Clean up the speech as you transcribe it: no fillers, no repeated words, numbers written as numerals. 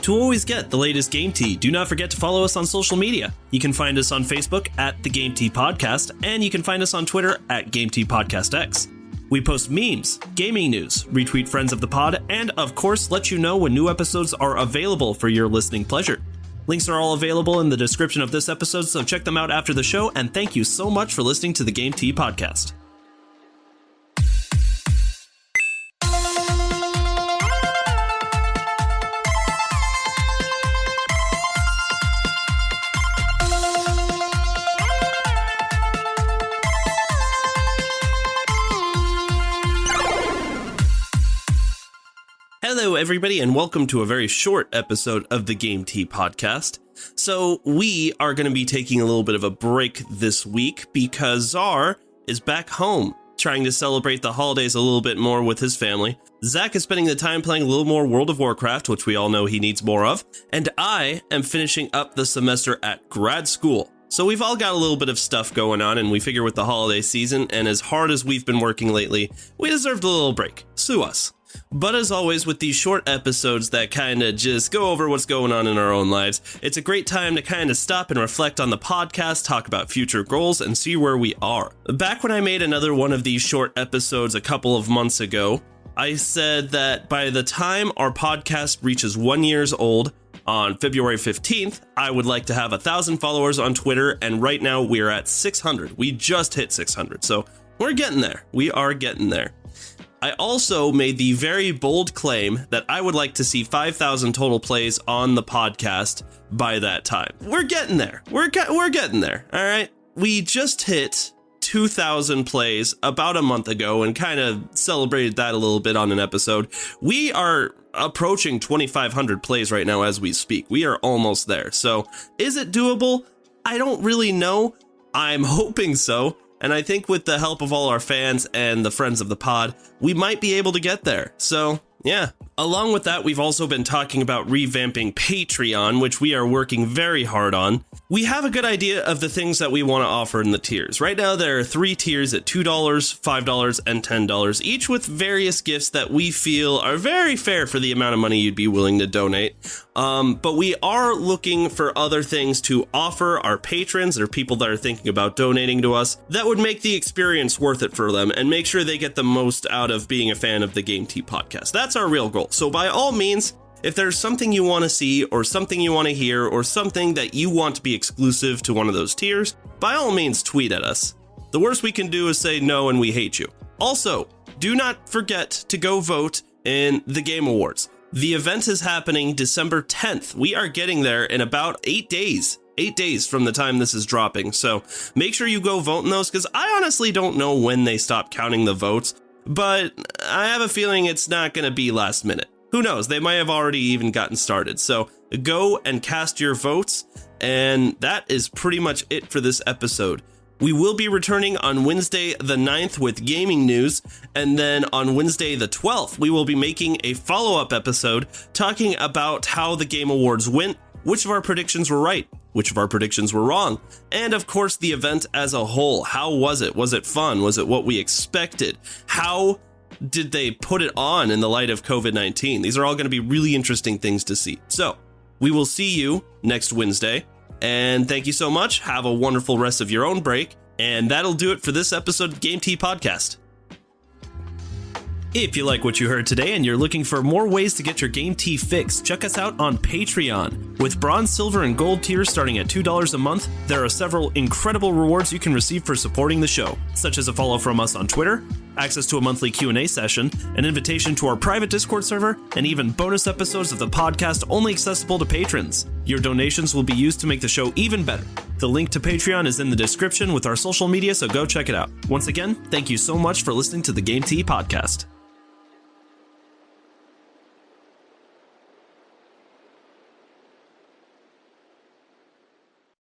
To always get the latest Game Tea, do not forget to follow us on social media. You can find us on Facebook at The Game Tea Podcast, and you can find us on Twitter at Game Tea Podcast X. We post memes, gaming news, retweet friends of the pod, and of course let you know when new episodes are available for your listening pleasure. Links are all available in the description of this episode, so check them out after the show, and thank you so much for listening to the Game Tea Podcast. Hello, everybody, and welcome to a very short episode of the Game Tea Podcast. So we are going to be taking a little bit of a break this week because Czar is back home trying to celebrate the holidays a little bit more with his family. Zach is spending the time playing a little more World of Warcraft, which we all know he needs more of. And I am finishing up the semester at grad school. So we've all got a little bit of stuff going on, and we figure with the holiday season and as hard as we've been working lately, we deserved a little break. Sue us. But as always, with these short episodes that kind of just go over what's going on in our own lives, it's a great time to kind of stop and reflect on the podcast, talk about future goals, and see where we are. Back when I made another one of these short episodes a couple of months ago, I said that by the time our podcast reaches 1 year old, on February 15th, I would like to have 1,000 followers on Twitter, and right now we're at 600. We just hit 600, so we're getting there. We are getting there. I also made the very bold claim that I would like to see 5,000 total plays on the podcast by that time. We're getting there. We're getting there. All right. We just hit 2,000 plays about a month ago and kind of celebrated that a little bit on an episode. We are approaching 2,500 plays right now as we speak. We are almost there. So is it doable? I don't really know. I'm hoping so. And I think with the help of all our fans and the friends of the pod, we might be able to get there. So, yeah. Along with that, we've also been talking about revamping Patreon, which we are working very hard on. We have a good idea of the things that we want to offer in the tiers. Right now, there are 3 tiers at $2, $5, and $10, each with various gifts that we feel are very fair for the amount of money you'd be willing to donate. But we are looking for other things to offer our patrons or people that are thinking about donating to us that would make the experience worth it for them and make sure they get the most out of being a fan of the Game Tea Podcast. That's our real goal. So by all means, if there's something you want to see or something you want to hear or something that you want to be exclusive to one of those tiers, by all means, tweet at us. The worst we can do is say no and we hate you. Also, do not forget to go vote in the Game Awards. The event is happening December 10th. We are getting there in about 8 days. 8 days from the time this is dropping. So make sure you go vote in those because I honestly don't know when they stop counting the votes, but I have a feeling it's not going to be last minute. Who knows? They might have already even gotten started. So go and cast your votes. And that is pretty much it for this episode. We will be returning on Wednesday the 9th with gaming news. And then on Wednesday the 12th, we will be making a follow-up episode talking about how the Game Awards went, which of our predictions were right, which of our predictions were wrong, and of course the event as a whole. How was it? Was it fun? Was it what we expected? How did they put it on in the light of COVID-19? These are all going to be really interesting things to see. So we will see you next Wednesday. And thank you so much. Have a wonderful rest of your own break. And that'll do it for this episode of Game Tea Podcast. If you like what you heard today and you're looking for more ways to get your Game Tea fix, check us out on Patreon. With bronze, silver, and gold tiers starting at $2 a month, there are several incredible rewards you can receive for supporting the show, such as a follow from us on Twitter, access to a monthly Q&A session, an invitation to our private Discord server, and even bonus episodes of the podcast only accessible to patrons. Your donations will be used to make the show even better. The link to Patreon is in the description with our social media, so go check it out. Once again, thank you so much for listening to the Game Tea Podcast.